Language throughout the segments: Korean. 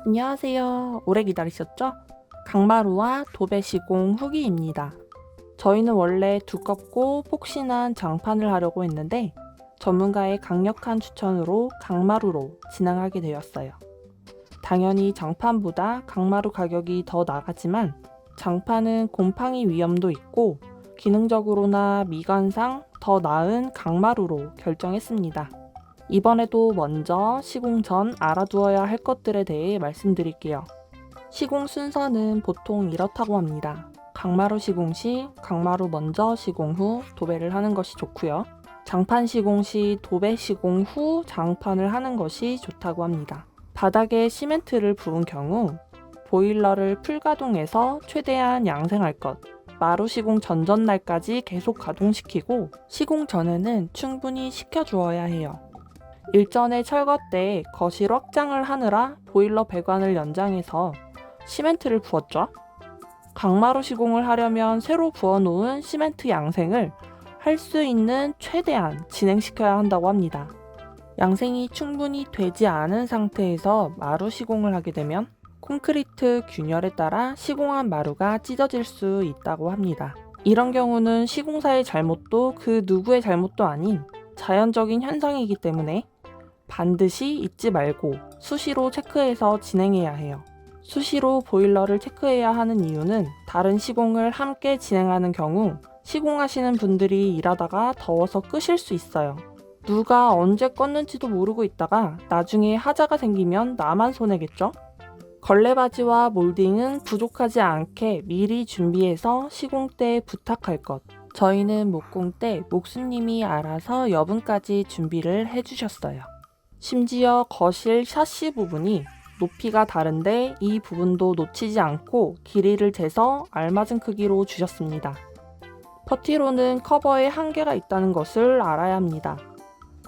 안녕하세요. 오래 기다리셨죠? 강마루와 도배 시공 후기입니다. 저희는 원래 두껍고 폭신한 장판을 하려고 했는데 전문가의 강력한 추천으로 강마루로 진행하게 되었어요. 당연히 장판보다 강마루 가격이 더 나가지만 장판은 곰팡이 위험도 있고 기능적으로나 미관상 더 나은 강마루로 결정했습니다. 이번에도 먼저 시공 전 알아두어야 할 것들에 대해 말씀드릴게요. 시공 순서는 보통 이렇다고 합니다. 강마루 시공 시 강마루 먼저 시공 후 도배를 하는 것이 좋고요. 장판 시공 시 도배 시공 후 장판을 하는 것이 좋다고 합니다. 바닥에 시멘트를 부은 경우 보일러를 풀가동해서 최대한 양생할 것, 마루 시공 전전날까지 계속 가동시키고 시공 전에는 충분히 식혀주어야 해요. 일전에 철거 때 거실 확장을 하느라 보일러 배관을 연장해서 시멘트를 부었죠. 강마루 시공을 하려면 새로 부어놓은 시멘트 양생을 할 수 있는 최대한 진행시켜야 한다고 합니다. 양생이 충분히 되지 않은 상태에서 마루 시공을 하게 되면 콘크리트 균열에 따라 시공한 마루가 찢어질 수 있다고 합니다. 이런 경우는 시공사의 잘못도 그 누구의 잘못도 아닌 자연적인 현상이기 때문에 반드시 잊지 말고 수시로 체크해서 진행해야 해요. 수시로 보일러를 체크해야 하는 이유는 다른 시공을 함께 진행하는 경우 시공하시는 분들이 일하다가 더워서 끄실 수 있어요. 누가 언제 껐는지도 모르고 있다가 나중에 하자가 생기면 나만 손해겠죠? 걸레바지와 몰딩은 부족하지 않게 미리 준비해서 시공 때 부탁할 것. 저희는 목공 때 목수님이 알아서 여분까지 준비를 해주셨어요. 심지어 거실 샤시 부분이 높이가 다른데 이 부분도 놓치지 않고 길이를 재서 알맞은 크기로 주셨습니다. 퍼티로는 커버에 한계가 있다는 것을 알아야 합니다.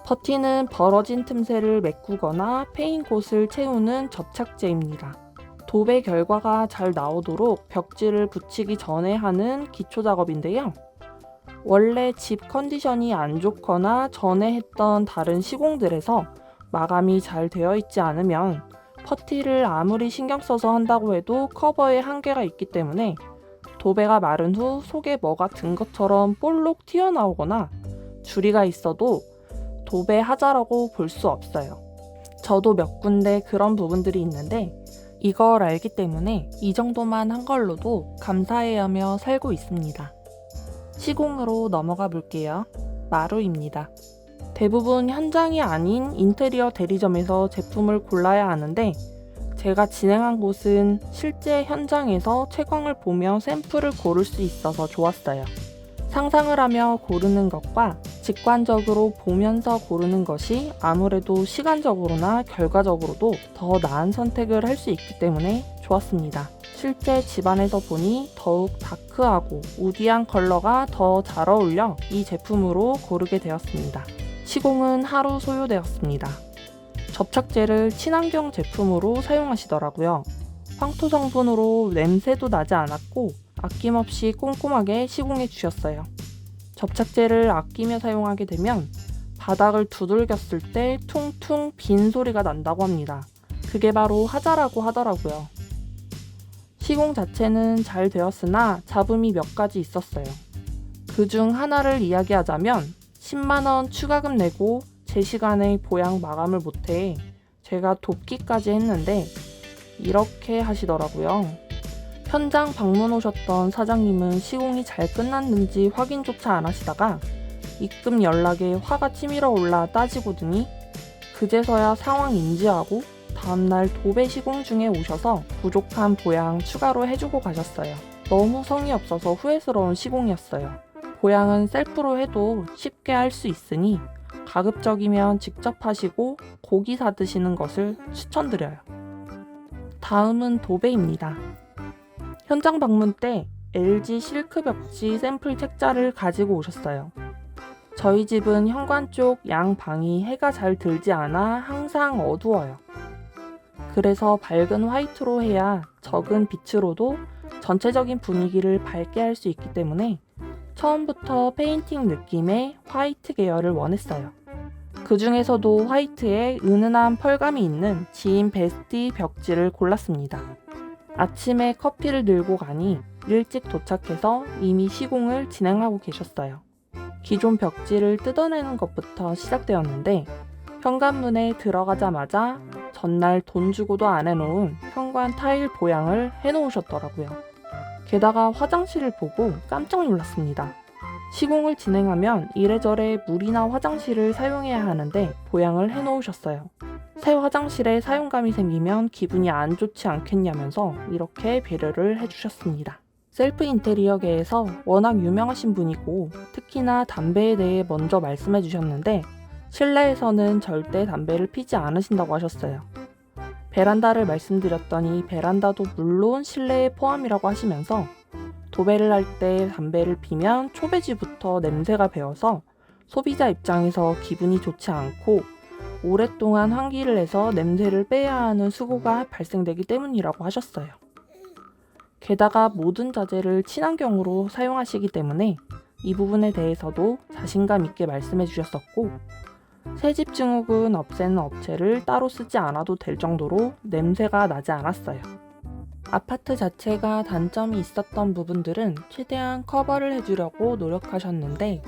퍼티는 벌어진 틈새를 메꾸거나 패인 곳을 채우는 접착제입니다. 도배 결과가 잘 나오도록 벽지를 붙이기 전에 하는 기초 작업인데요. 원래 집 컨디션이 안 좋거나 전에 했던 다른 시공들에서 마감이 잘 되어 있지 않으면 퍼티를 아무리 신경 써서 한다고 해도 커버에 한계가 있기 때문에 도배가 마른 후 속에 뭐가 든 것처럼 볼록 튀어나오거나 주리가 있어도 도배하자라고 볼 수 없어요. 저도 몇 군데 그런 부분들이 있는데 이걸 알기 때문에 이 정도만 한 걸로도 감사해하며 살고 있습니다. 시공으로 넘어가 볼게요. 마루입니다. 대부분 현장이 아닌 인테리어 대리점에서 제품을 골라야 하는데 제가 진행한 곳은 실제 현장에서 채광을 보며 샘플을 고를 수 있어서 좋았어요. 상상을 하며 고르는 것과 직관적으로 보면서 고르는 것이 아무래도 시간적으로나 결과적으로도 더 나은 선택을 할 수 있기 때문에 좋았습니다. 실제 집안에서 보니 더욱 다크하고 우디한 컬러가 더 잘 어울려 이 제품으로 고르게 되었습니다. 시공은 하루 소요되었습니다. 접착제를 친환경 제품으로 사용하시더라고요. 황토 성분으로 냄새도 나지 않았고 아낌없이 꼼꼼하게 시공해 주셨어요. 접착제를 아끼며 사용하게 되면 바닥을 두들겼을 때 퉁퉁 빈 소리가 난다고 합니다. 그게 바로 하자라고 하더라고요. 시공 자체는 잘 되었으나 잡음이 몇 가지 있었어요. 그중 하나를 이야기하자면 10만원 추가금 내고 제 시간에 보양 마감을 못해 제가 돕기까지 했는데 이렇게 하시더라고요. 현장 방문 오셨던 사장님은 시공이 잘 끝났는지 확인조차 안 하시다가 입금 연락에 화가 치밀어 올라 따지고 드니 그제서야 상황 인지하고 다음날 도배 시공 중에 오셔서 부족한 보양 추가로 해주고 가셨어요. 너무 성의 없어서 후회스러운 시공이었어요. 보양은 셀프로 해도 쉽게 할 수 있으니 가급적이면 직접 하시고 고기 사 드시는 것을 추천드려요. 다음은 도배입니다. 현장 방문 때 LG 실크 벽지 샘플 책자를 가지고 오셨어요. 저희 집은 현관 쪽 양 방이 해가 잘 들지 않아 항상 어두워요. 그래서 밝은 화이트로 해야 적은 빛으로도 전체적인 분위기를 밝게 할 수 있기 때문에 처음부터 페인팅 느낌의 화이트 계열을 원했어요. 그 중에서도 화이트에 은은한 펄감이 있는 지인 베스티 벽지를 골랐습니다. 아침에 커피를 들고 가니 일찍 도착해서 이미 시공을 진행하고 계셨어요. 기존 벽지를 뜯어내는 것부터 시작되었는데 현관문에 들어가자마자 전날 돈 주고도 안 해놓은 현관 타일 보양을 해놓으셨더라고요. 게다가 화장실을 보고 깜짝 놀랐습니다. 시공을 진행하면 이래저래 물이나 화장실을 사용해야 하는데 보양을 해놓으셨어요. 새 화장실에 사용감이 생기면 기분이 안 좋지 않겠냐면서 이렇게 배려를 해주셨습니다. 셀프 인테리어계에서 워낙 유명하신 분이고 특히나 담배에 대해 먼저 말씀해 주셨는데 실내에서는 절대 담배를 피지 않으신다고 하셨어요. 베란다를 말씀드렸더니 베란다도 물론 실내에 포함이라고 하시면서 도배를 할 때 담배를 피면 초배지부터 냄새가 배어서 소비자 입장에서 기분이 좋지 않고 오랫동안 환기를 해서 냄새를 빼야 하는 수고가 발생되기 때문이라고 하셨어요. 게다가 모든 자재를 친환경으로 사용하시기 때문에 이 부분에 대해서도 자신감 있게 말씀해 주셨었고 새집 증후군 없애는 업체를 따로 쓰지 않아도 될 정도로 냄새가 나지 않았어요. 아파트 자체가 단점이 있었던 부분들은 최대한 커버를 해주려고 노력하셨는데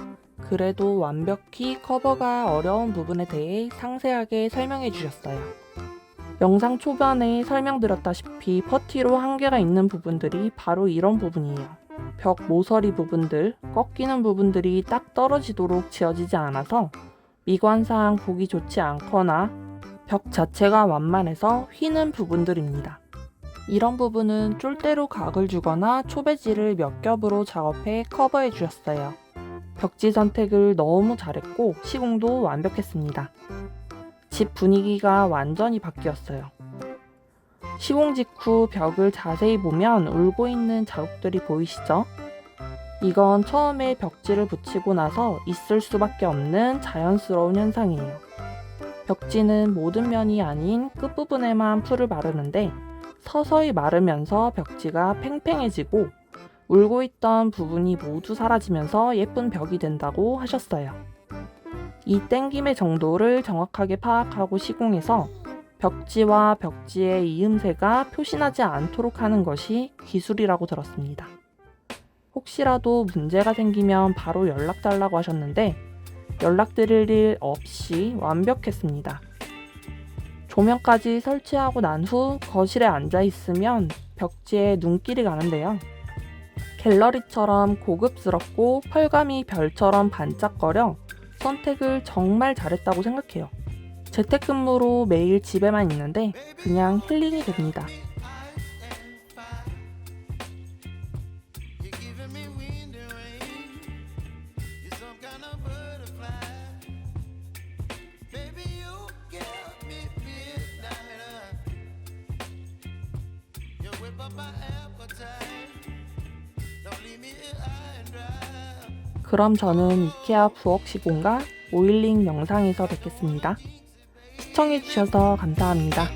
그래도 완벽히 커버가 어려운 부분에 대해 상세하게 설명해 주셨어요. 영상 초반에 설명드렸다시피 퍼티로 한계가 있는 부분들이 바로 이런 부분이에요. 벽 모서리 부분들, 꺾이는 부분들이 딱 떨어지도록 지어지지 않아서 미관상 보기 좋지 않거나 벽 자체가 완만해서 휘는 부분들입니다. 이런 부분은 쫄대로 각을 주거나 초배지를 몇 겹으로 작업해 커버해 주셨어요. 벽지 선택을 너무 잘했고 시공도 완벽했습니다. 집 분위기가 완전히 바뀌었어요. 시공 직후 벽을 자세히 보면 울고 있는 자국들이 보이시죠? 이건 처음에 벽지를 붙이고 나서 있을 수밖에 없는 자연스러운 현상이에요. 벽지는 모든 면이 아닌 끝부분에만 풀을 바르는데 서서히 마르면서 벽지가 팽팽해지고 울고 있던 부분이 모두 사라지면서 예쁜 벽이 된다고 하셨어요. 이 땡김의 정도를 정확하게 파악하고 시공해서 벽지와 벽지의 이음새가 표시나지 않도록 하는 것이 기술이라고 들었습니다. 혹시라도 문제가 생기면 바로 연락 달라고 하셨는데 연락드릴 일 없이 완벽했습니다. 조명까지 설치하고 난 후 거실에 앉아 있으면 벽지에 눈길이 가는데요. 갤러리처럼 고급스럽고 펄감이 별처럼 반짝거려 선택을 정말 잘했다고 생각해요. 재택근무로 매일 집에만 있는데 그냥 힐링이 됩니다. 그럼 저는 이케아 부엌 시공과 오일링 영상에서 뵙겠습니다. 시청해주셔서 감사합니다.